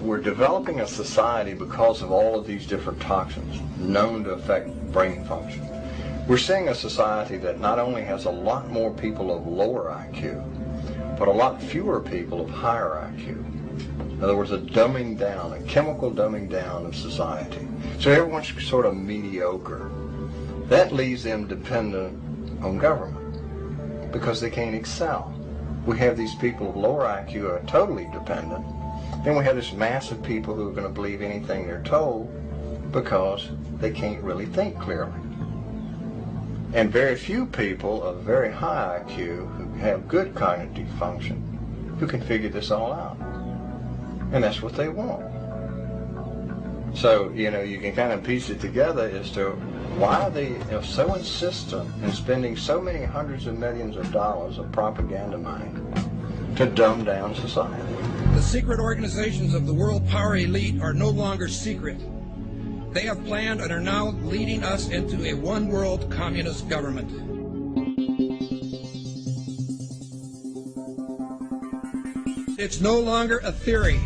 we're developing a society because of all of these different toxins known to affect brain function. We're seeing a society that not only has a lot more people of lower IQ, but a lot fewer people of higher IQ. In other words, a dumbing down, a chemical dumbing down of society. So everyone's sort of mediocre. That leaves them dependent on government because they can't excel. We have these people of lower IQ who are totally dependent. Then we have this mass of people who are going to believe anything they're told because they can't really think clearly. And very few people of very high IQ who have good cognitive function who can figure this all out. And that's what they want. So, you can kind of piece it together as to why they are so insistent in spending so many hundreds of millions of dollars of propaganda money to dumb down society. The secret organizations of the world power elite are no longer secret. They have planned and are now leading us into a one-world communist government. It's no longer a theory.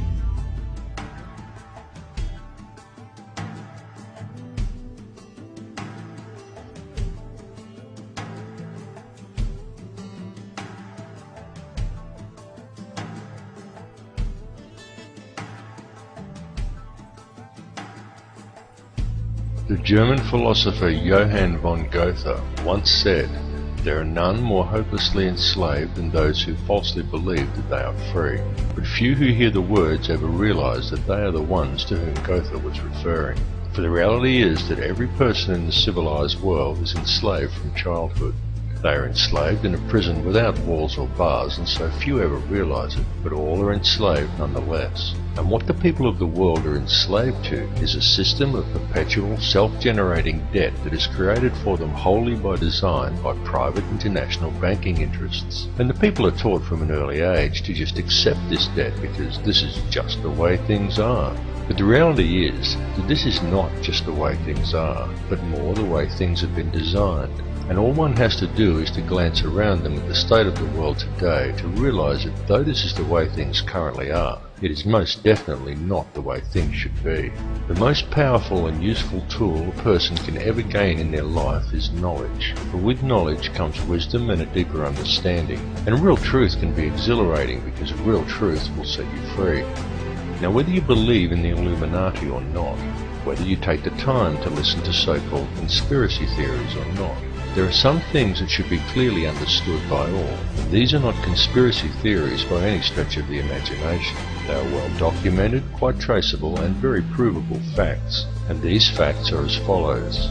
The German philosopher Johann von Goethe once said, "There are none more hopelessly enslaved than those who falsely believe that they are free." But few who hear the words ever realize that they are the ones to whom Goethe was referring. For the reality is that every person in the civilized world is enslaved from childhood. They are enslaved in a prison without walls or bars, and so few ever realize it, but all are enslaved nonetheless. And what the people of the world are enslaved to is a system of perpetual self-generating debt that is created for them wholly by design by private international banking interests. And the people are taught from an early age to just accept this debt because this is just the way things are. But the reality is that this is not just the way things are, but more the way things have been designed. And all one has to do is to glance around them at the state of the world today to realize that though this is the way things currently are, it is most definitely not the way things should be. The most powerful and useful tool a person can ever gain in their life is knowledge. For with knowledge comes wisdom and a deeper understanding. And real truth can be exhilarating because real truth will set you free. Now whether you believe in the Illuminati or not, whether you take the time to listen to so-called conspiracy theories or not, there are some things that should be clearly understood by all. These are not conspiracy theories by any stretch of the imagination. They are well documented, quite traceable, and very provable facts. And these facts are as follows.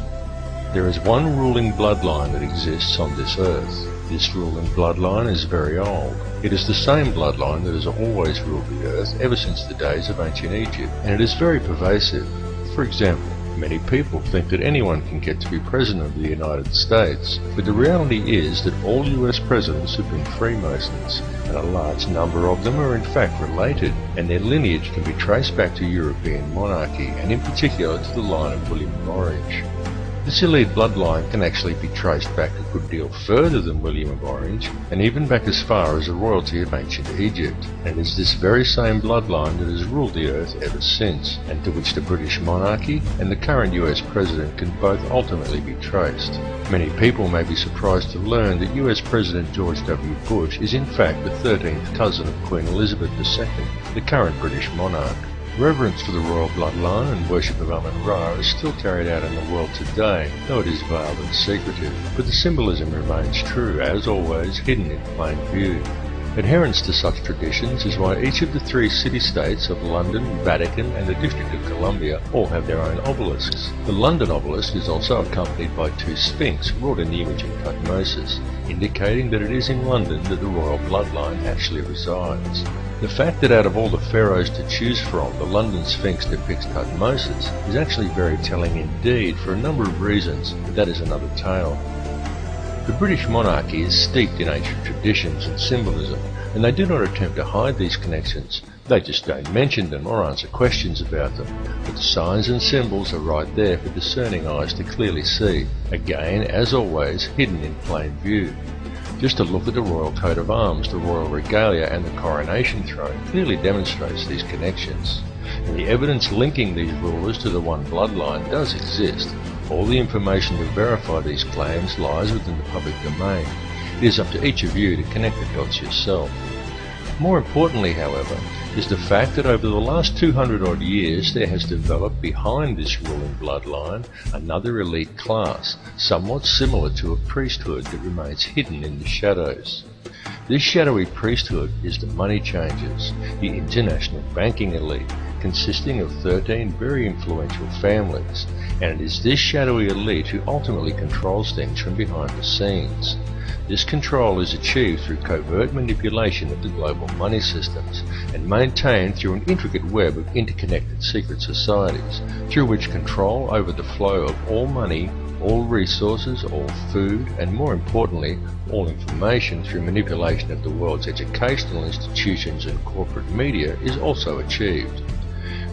There is one ruling bloodline that exists on this earth. This ruling bloodline is very old. It is the same bloodline that has always ruled the earth ever since the days of ancient Egypt, and it is very pervasive. For example, many people think that anyone can get to be President of the United States, but the reality is that all US presidents have been Freemasons, and a large number of them are in fact related, and their lineage can be traced back to European monarchy, and in particular to the line of William of Orange. This elite bloodline can actually be traced back a good deal further than William of Orange, and even back as far as the royalty of ancient Egypt, and it is this very same bloodline that has ruled the earth ever since, and to which the British monarchy and the current US president can both ultimately be traced. Many people may be surprised to learn that US President George W. Bush is in fact the 13th cousin of Queen Elizabeth II, the current British monarch. Reverence for the royal bloodline and worship of Amun-Ra is still carried out in the world today, though it is veiled and secretive, but the symbolism remains true, as always, hidden in plain view. Adherence to such traditions is why each of the three city-states of London, Vatican and the District of Columbia all have their own obelisks. The London obelisk is also accompanied by two sphinx wrought in the image of Tutmosis, indicating that it is in London that the royal bloodline actually resides. The fact that out of all the pharaohs to choose from, the London Sphinx depicts Tutmosis is actually very telling indeed for a number of reasons, but that is another tale. The British monarchy is steeped in ancient traditions and symbolism, and they do not attempt to hide these connections. They just don't mention them or answer questions about them, but the signs and symbols are right there for discerning eyes to clearly see, again, as always, hidden in plain view. Just a look at the royal coat of arms, the royal regalia and the coronation throne clearly demonstrates these connections. and the evidence linking these rulers to the one bloodline does exist. All the information to verify these claims lies within the public domain. It is up to each of you to connect the dots yourself. More importantly, however, is the fact that over the last 200 odd years there has developed behind this ruling bloodline another elite class, somewhat similar to a priesthood that remains hidden in the shadows. This shadowy priesthood is the money changers, the international banking elite, consisting of 13 very influential families, and it is this shadowy elite who ultimately controls things from behind the scenes. This control is achieved through covert manipulation of the global money systems and maintained through an intricate web of interconnected secret societies, through which control over the flow of all money, all resources, all food, and more importantly, all information through manipulation of the world's educational institutions and corporate media is also achieved.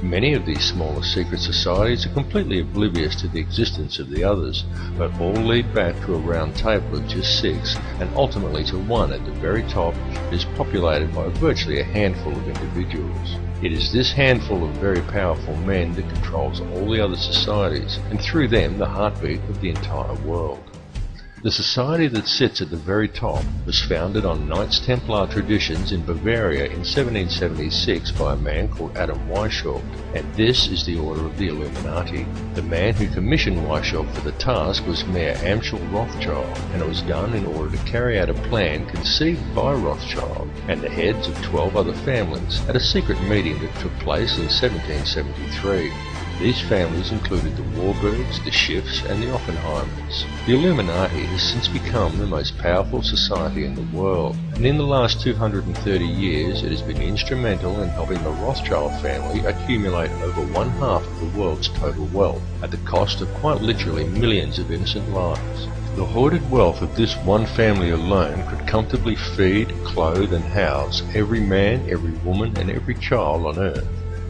Many of these smaller secret societies are completely oblivious to the existence of the others, but all lead back to a round table of just 6, and ultimately to one at the very top that is populated by virtually a handful of individuals. It is this handful of very powerful men that controls all the other societies, and through them the heartbeat of the entire world. The society that sits at the very top was founded on Knights Templar traditions in Bavaria in 1776 by a man called Adam Weishaupt, and this is the Order of the Illuminati. The man who commissioned Weishaupt for the task was Mayor Amschel Rothschild, and it was done in order to carry out a plan conceived by Rothschild and the heads of 12 other families at a secret meeting that took place in 1773. These families included the Warburgs, the Schiffs, and the Oppenheimers. The Illuminati has since become the most powerful society in the world, and in the last 230 years it has been instrumental in helping the Rothschild family accumulate over 1/2 of the world's total wealth, at the cost of quite literally millions of innocent lives. The hoarded wealth of this one family alone could comfortably feed, clothe, and house every man, every woman, and every child on Earth.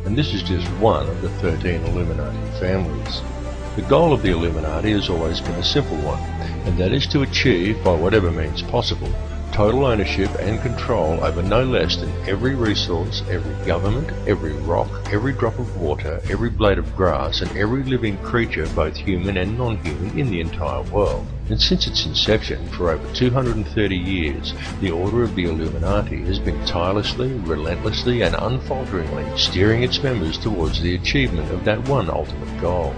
And this is just one of the 13 Illuminati families. The goal of the Illuminati has always been a simple one, and that is to achieve, by whatever means possible, total ownership and control over no less than every resource, every government, every rock, every drop of water, every blade of grass, and every living creature, both human and non-human, in the entire world. And since its inception, for over 230 years, the Order of the Illuminati has been tirelessly, relentlessly, and unfalteringly steering its members towards the achievement of that one ultimate goal.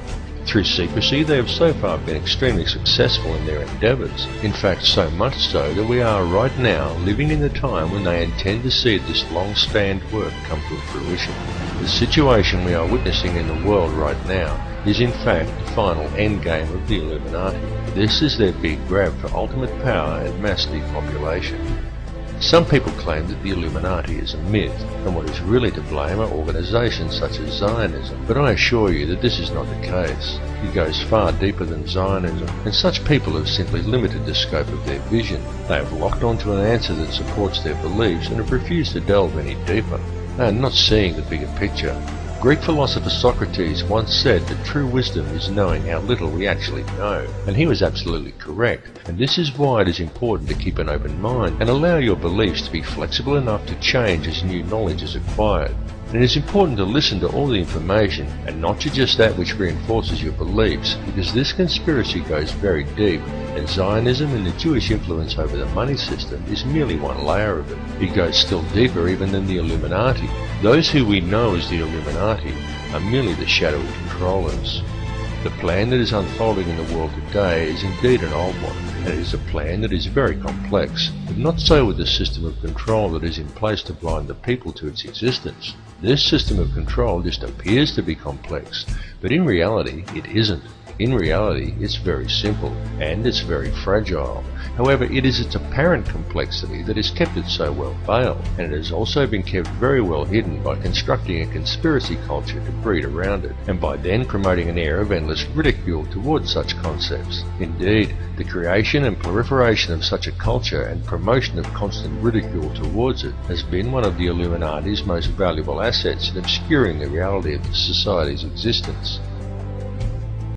Through secrecy, they have so far been extremely successful in their endeavours. In fact, so much so that we are right now living in the time when they intend to see this long-spanned work come to fruition. The situation we are witnessing in the world right now is in fact the final endgame of the Illuminati. This is their big grab for ultimate power and mass depopulation. Some people claim that the Illuminati is a myth, and what is really to blame are organisations such as Zionism, but I assure you that this is not the case. It goes far deeper than Zionism, and such people have simply limited the scope of their vision. They have locked onto an answer that supports their beliefs and have refused to delve any deeper. They are not seeing the bigger picture. Greek philosopher Socrates once said that true wisdom is knowing how little we actually know, and he was absolutely correct, and this is why it is important to keep an open mind and allow your beliefs to be flexible enough to change as new knowledge is acquired. And it is important to listen to all the information and not to just that which reinforces your beliefs, because this conspiracy goes very deep, and Zionism and the Jewish influence over the money system is merely one layer of it. It goes still deeper even than the Illuminati. Those who we know as the Illuminati are merely the shadowy controllers. The plan that is unfolding in the world today is indeed an old one, and it is a plan that is very complex, but not so with the system of control that is in place to blind the people to its existence. This system of control just appears to be complex, but in reality it isn't. In reality, it's very simple, and it's very fragile. However, it is its apparent complexity that has kept it so well veiled, and it has also been kept very well hidden by constructing a conspiracy culture to breed around it, and by then promoting an air of endless ridicule towards such concepts. Indeed, the creation and proliferation of such a culture and promotion of constant ridicule towards it has been one of the Illuminati's most valuable assets in obscuring the reality of the society's existence.